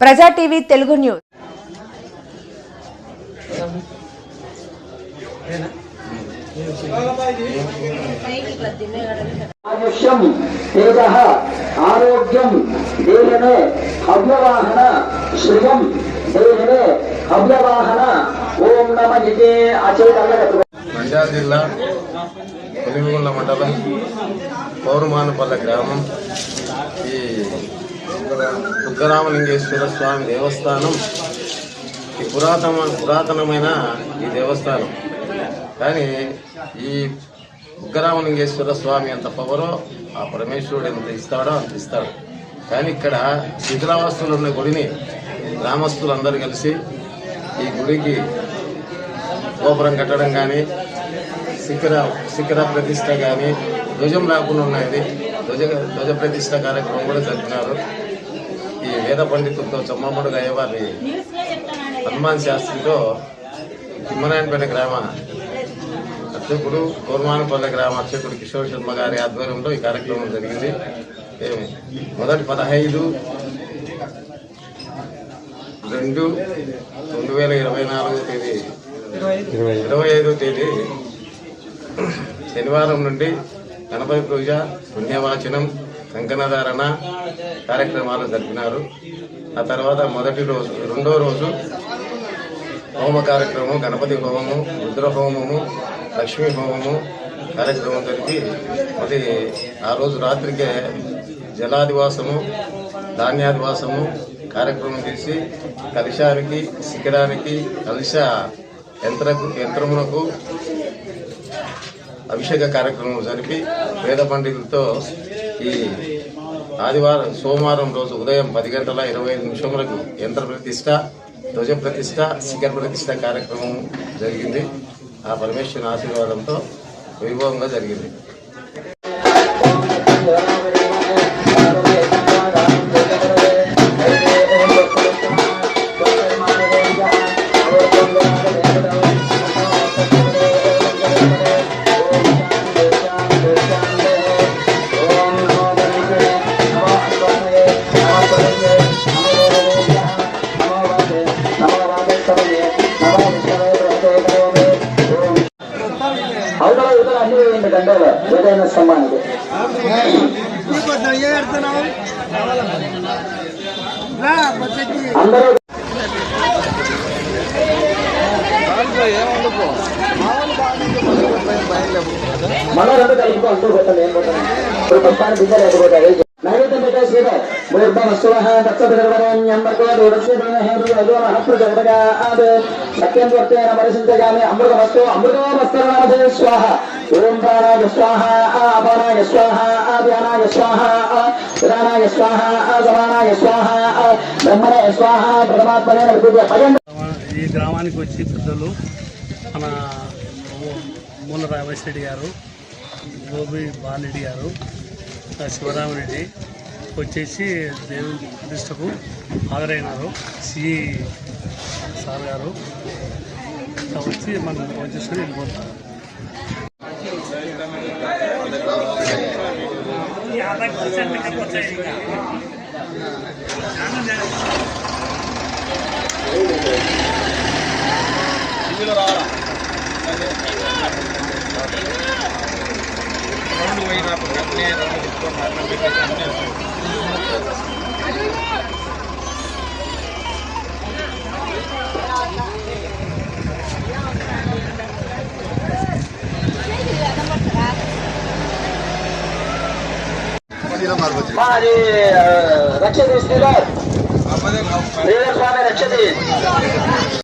ప్రజా TV Telugu news. ఆయుష్యం తేజః ఆరోగ్యం దేహమే అవ్యవాహన శ్రియం దేహమే అవ్యవాహన. ఓం నమ జితే అచేతల్లగతు. నంద్యాల జిల్లా కొలిమిగుండ్ల మండలం పౌరమానపల్లె గ్రామం. ఈ దుగ్గరామలింగేశ్వర స్వామి దేవస్థానం ఈ పురాతనమైన ఈ దేవస్థానం. కానీ ఈ దుగ్గరామలింగేశ్వర స్వామి ఎంత పవరో ఆ పరమేశ్వరుడు ఎంత ఇస్తాడో అంత ఇస్తాడు. కానీ ఇక్కడ శిథిలావస్థలు ఉన్న గుడిని గ్రామస్తులందరూ కలిసి ఈ గుడికి గోపురం కట్టడం కానీ, శిఖర ప్రతిష్ట కానీ, ధ్వజం లేకుండా ఉన్నది ధ్వజ ప్రతిష్ట కార్యక్రమం కూడా జరిపినారు. ఈ వేద పండితులతో చమ్మమ్మడు గయ్యవారి హనుమాన్ శాస్త్రితో తిమ్మనాయనపేట గ్రామ అర్చకుడు, కోర్మానపల్లె గ్రామ అర్చకుడు కిషోర్ శర్మ గారి ఆధ్వర్యంలో ఈ కార్యక్రమం జరిగింది. మొదటి 15/2/2024 తేదీ శనివారం నుండి గణపతి పూజ, పుణ్యవాచనం, కంకణధారణ కార్యక్రమాలు జరిపినారు. ఆ తర్వాత రెండో రోజు హోమ కార్యక్రమం, గణపతి హోమము, రుద్ర హోమము, లక్ష్మీ హోమము కార్యక్రమం జరిపి మరి ఆ రోజు రాత్రికే జలాదివాసము, ధాన్యాదివాసము కార్యక్రమం చేసి కలశానికి, శిఖరానికి, కలశ యంత్రమునకు అభిషేక కార్యక్రమం జరిపి వేద పండితులతో ఈ సోమవారం రోజు ఉదయం 10:25 యంత్ర ప్రతిష్ట, ధ్వజ ప్రతిష్ట, శిఖర ప్రతిష్ట కార్యక్రమం జరిగింది. ఆ పరమేశ్వరుని ఆశీర్వాదంతో వైభవంగా జరిగింది. ఏదైనా సమ్మానికి అందరూ మనో రెండు కలుపుకో అంటూ పోతాను. ఏం పోతాను ఇప్పుడు పుష్పాన్ని బిడ్డ లేకపోతే నైవేద్యం పెట్టేసి సత్యం వర్తేన పరిశుద్ధగామి అమృతమస్తు అమృతమస్తరణాదే స్వాహ. ఓం ప్రాణాయ స్వాహ, అపానాయ స్వాహ, ధ్యానాయ స్వాహ, విధానాయ స్వాహ, సమానాయ స్వాహ, బ్రహ్మణాయ స్వాహ, పరమాత్మనే. ఈ గ్రామానికి వచ్చి పెద్దలు మన మూల రామేశ్వరెడ్డి గారు, గోపి బాలరెడ్డి గారు, శివరామరెడ్డి వచ్చేసి దేవుని ప్రతిష్టకు హాజరైనారు. సిఈ సార్ గారు వచ్చి మనం వచ్చేసుకొని వెళ్ళిపోతారు. రక్ష తీసుకున్నారు, రక్ష